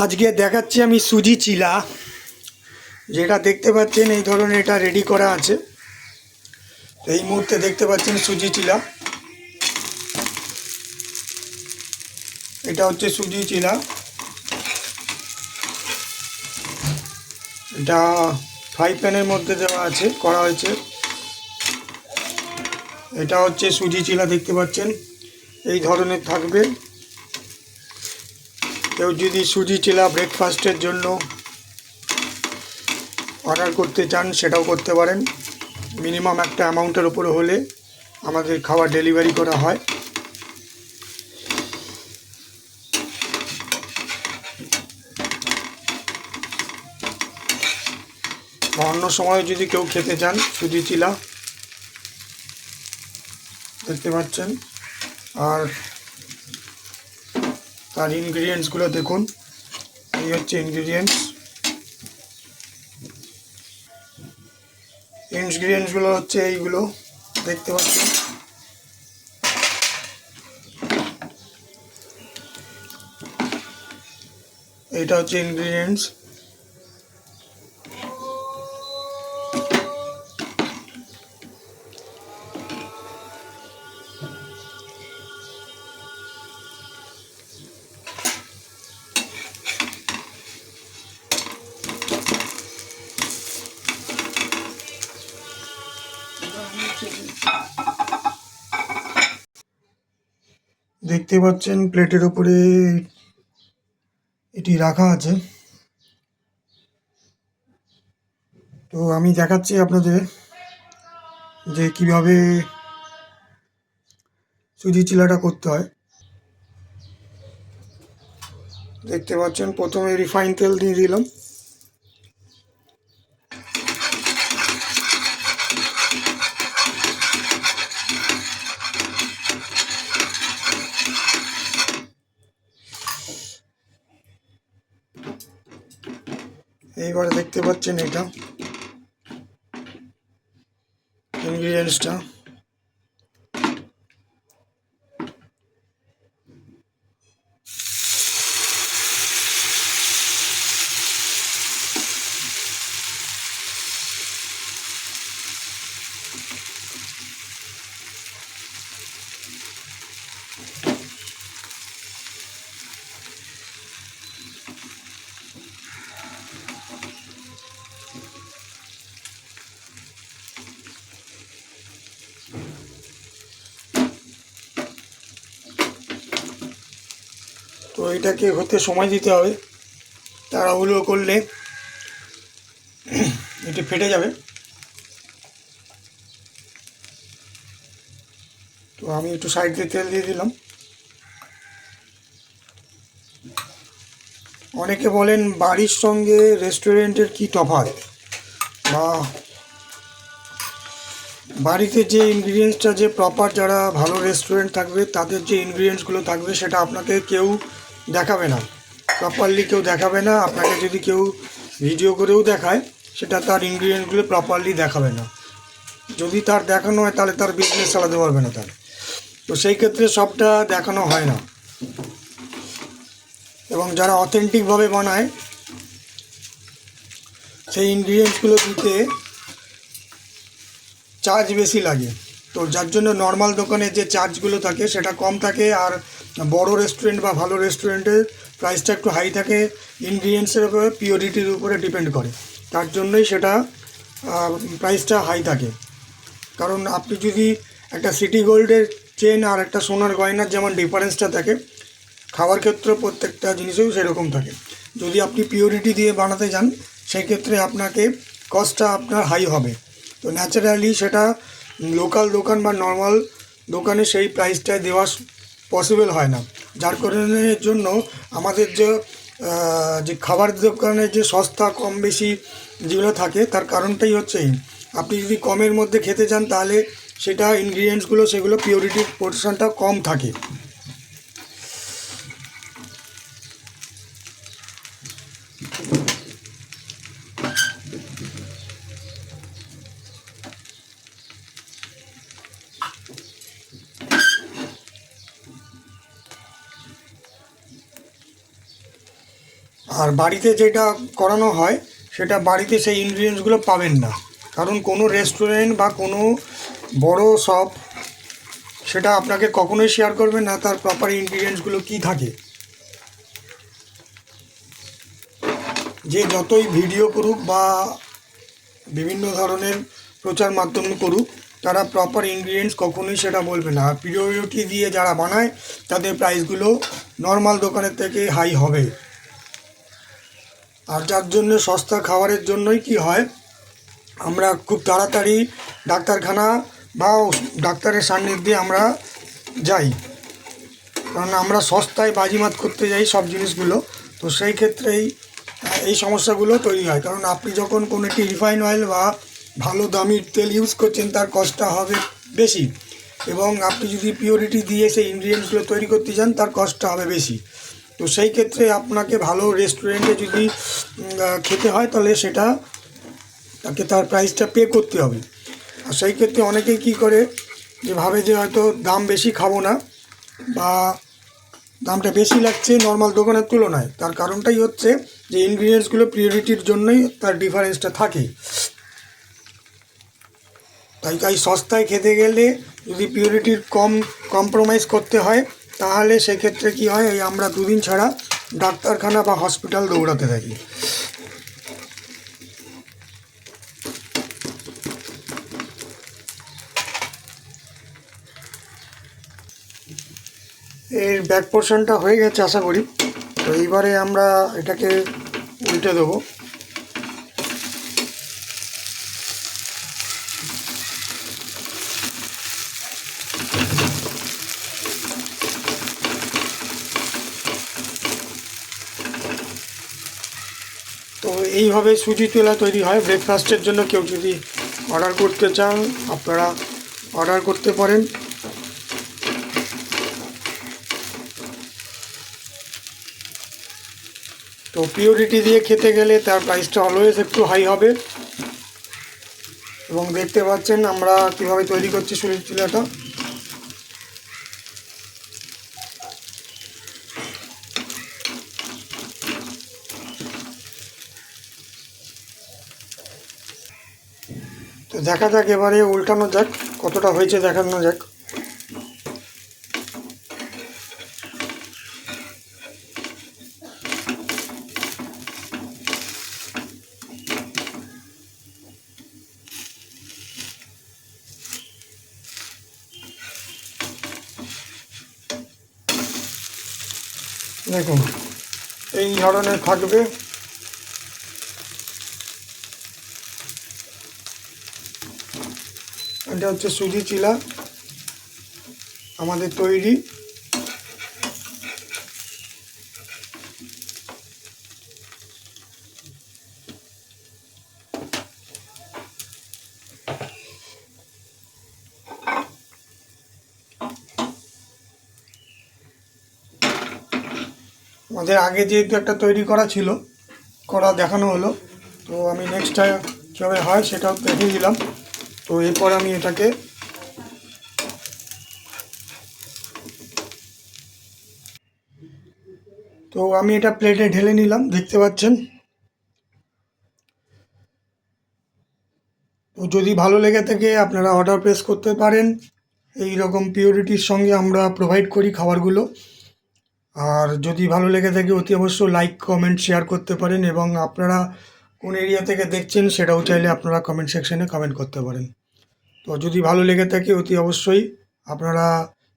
আজকে দেখাচ্ছি আমি সুজি চিলা, যেটা দেখতে পাচ্ছেন এই ধরনের এটা রেডি করা আছে। এই মুহূর্তে দেখতে পাচ্ছেন সুজি চিলা, এটা হচ্ছে সুজি চিলা। এটা ফ্রাই প্যানের মধ্যে দেওয়া আছে, করা হয়েছে। এটা হচ্ছে সুজি চিলা, দেখতে পাচ্ছেন এই ধরনের থাকবে। কেউ যদি সুজি চিলা ব্রেকফাস্টের জন্য অর্ডার করতে চান সেটাও করতে পারেন। মিনিমাম একটা অ্যামাউন্টের উপরে হলে আমাদের খাবার ডেলিভারি করা হয়। অন্য সময় যদি কেউ খেতে চান সুজি চিলা, দেখতে পাচ্ছেন। আর তার ইনগ্রিডিয়েন্টসগুলো দেখুন, এই হচ্ছে ইনগ্রিডিয়েন্টসগুলো হচ্ছে এইগুলো, দেখতে পাচ্ছেন। এইটা হচ্ছে ইনগ্রিডিয়েন্টস। দেখতে পাচ্ছেন প্লেটের উপরে এটি রাখা আছে। তো আমি দেখাচ্ছি আপনাদের যে কিভাবে সুজি চিলাটা করতে হয়। দেখতে পাচ্ছেন প্রথমে রিফাইন তেল দিয়ে দিলাম। এইবারে দেখতে পাচ্ছেন এটা ইনগ্রিডিয়েন্টসটা। তো এটাকে হতে সময় দিতে হবে, তাড়াহুড়ো করলে এটি ফেটে যাবে। তো আমি একটু সাইড দিয়ে তেল দিয়ে দিলাম। অনেকে বলেন বাড়ির সঙ্গে রেস্টুরেন্টের কি তফাৎ, বা বাড়িতে যে ইনগ্রিডিয়েন্টসটা যে প্রপার যারা ভালো রেস্টুরেন্ট থাকবে তাদের যে ইনগ্রিডিয়েন্টসগুলো থাকবে সেটা আপনাকে কেউ দেখাবে না, প্রপারলি কেউ দেখাবে না। আপনাকে যদি কেউ ভিডিও করেও দেখায় সেটা তার ইনগ্রিডিয়েন্টসগুলো প্রপারলি দেখাবে না। যদি তার দেখানো হয় তাহলে তার বিজনেস চালাতে পারবে না তার। তো সেই ক্ষেত্রে সবটা দেখানো হয় না। এবং যারা অথেন্টিকভাবে বানায় সেই ইনগ্রিডিয়েন্টসগুলো দিতে চার্জ বেশি লাগে। তো যার জন্য নর্মাল দোকানে যে চার্জগুলো থাকে সেটা কম থাকে, আর বড় রেস্টুরেন্ট বা ভালো রেস্টুরেন্টের প্রাইসটা একটু হাই থাকে। ইনগ্রিডিয়েন্টসের উপরে পিওরিটির উপরে ডিপেন্ড করে, তার জন্যই সেটা প্রাইসটা হাই থাকে। কারণ আপনি যদি একটা সিটি গোল্ডের চেন আর একটা সোনার গয়নার যেমন ডিফারেন্সটা থাকে, খাওয়ার ক্ষেত্রে প্রত্যেকটা জিনিসেও সেরকম থাকে। যদি আপনি পিওরিটি দিয়ে বানাতে যান সেই ক্ষেত্রে আপনাকে কস্টটা আপনার হাই হবে। তো ন্যাচারালি সেটা লোকাল দোকান বা নর্মাল দোকানে সেই প্রাইসটায় দেওয়া পসিবল হয় না। যার কারণের জন্য আমাদের যে খাবার দোকানে যে সস্তা কম বেশি যেগুলো থাকে তার কারণটাই হচ্ছে এই। আপনি যদি কমের মধ্যে খেতে চান তাহলে সেটা ইনগ্রিডিয়েন্টসগুলো সেগুলো পিওরিটির পোর্শনটা কম থাকে। আর বাড়িতে যেটা করানো হয় সেটা বাড়িতে সেই ইনগ্রিডিয়েন্টসগুলো পাবেন না, কারণ কোনো রেস্টুরেন্ট বা কোনো বড় শপ সেটা আপনাকে কখনোই শেয়ার করবে না তার প্রপার ইনগ্রিডিয়েন্টসগুলো কী থাকে। যে যতই ভিডিও করুক বা বিভিন্ন ধরনের প্রচার মাধ্যম করুক, তারা প্রপার ইনগ্রিডিয়েন্টস কখনোই সেটা বলবে না। আর পিওরিটি দিয়ে যারা বানায় তাদের প্রাইসগুলো নর্মাল দোকানের থেকে হাই হবে। আর যার জন্য সস্তা খাবারের জন্যই কি হয়, আমরা খুব তাড়াতাড়ি ডাক্তারখানা বা ডাক্তারের সান্নিধ্যে আমরা যাই, কারণ আমরা সস্তায় বাজিমাত করতে যাই সব জিনিসগুলো। তো সেই ক্ষেত্রেই এই সমস্যাগুলো তৈরি হয়, কারণ আপনি যখন কোনো একটি রিফাইন অয়েল বা ভালো দামি তেল ইউজ করছেন তার কস্টটা হবে বেশি, এবং আপনি যদি পিওরিটি দিয়ে সেই ইনগ্রিডিয়েন্টসগুলো তৈরি করতে যান তার কস্টটা হবে বেশি। তো সেই ক্ষেত্রে আপনাকে ভালো রেস্টুরেন্টে যদি খেতে হয় তাহলে সেটা তাকে তার প্রাইসটা পে করতে হবে। আর সেই ক্ষেত্রে অনেকেই কী করে, যে ভাবে যে হয়তো দাম বেশি খাবো না বা দামটা বেশি লাগছে নর্মাল দোকানের তুলনায়, তার কারণটাই হচ্ছে যে ইনগ্রিডিয়েন্টসগুলো পিওরিটির জন্যই তার ডিফারেন্সটা থাকে। তাই সস্তায় খেতে গেলে যদি পিওরিটির কম্প্রোমাইজ করতে হয় তাহলে সেক্ষেত্রে কী হয়, এই আমরা দুদিন ছাড়া ডাক্তারখানা বা হসপিটাল দৌড়াতে থাকি। এর ব্যাক পোর্শনটা হয়ে গেছে আশা করি। তো এইবারে আমরা এটাকে উল্টে দেবো। তো এইভাবে সুজি চিলা তৈরি হয় ব্রেকফাস্টের জন্য। কেউ যদি অর্ডার করতে চান আপনারা অর্ডার করতে পারেন। তো পিওরিটি দিয়ে খেতে গেলে তার প্রাইসটা অলওয়েজ একটু হাই হবে। এবং দেখতে পাচ্ছেন আমরা কীভাবে তৈরি করছি সুজি চিলাটা। তো দেখা যাক, এবারে উল্টানো যাক, কতটা হয়েছে দেখানো যাক। দেখুন এই ধরনের থাকবে। এটা হচ্ছে সুজি চিলা আমাদের তৈরি। আমাদের আগে যেহেতু একটা তৈরি করা ছিল, দেখানো হলো, তো আমি নেক্সট কীভাবে হয় সেটাও দেখিয়ে দিলাম। তো এরপর আমি এটাকে এটা প্লেটে ঢেলে নিলাম, দেখতে পাচ্ছেন। তো যদি ভালো লেগে থাকে আপনারা অর্ডার প্লেস করতে পারেন। এই রকম পিওরিটির সঙ্গে আমরা প্রোভাইড করি খাবারগুলো। আর যদি ভালো লেগে থাকে অতি অবশ্যই লাইক কমেন্ট শেয়ার করতে পারেন, এবং আপনারা কোন এরিয়া থেকে দেখছেন সেটাও চাইলে আপনারা কমেন্ট সেকশনে কমেন্ট করতে পারেন। তো যদি ভালো লেগে থাকে অতি অবশ্যই আপনারা,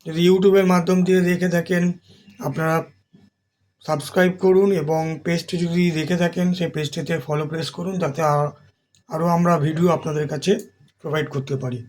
যদি ইউটিউবের মাধ্যম দিয়ে দেখে থাকেন আপনারা সাবস্ক্রাইব করুন, এবং পেজটি যদি দেখে থাকেন সেই পেজটিতে ফলো প্রেস করুন, যাতে আরও আমরা ভিডিও আপনাদের কাছে প্রোভাইড করতে পারি।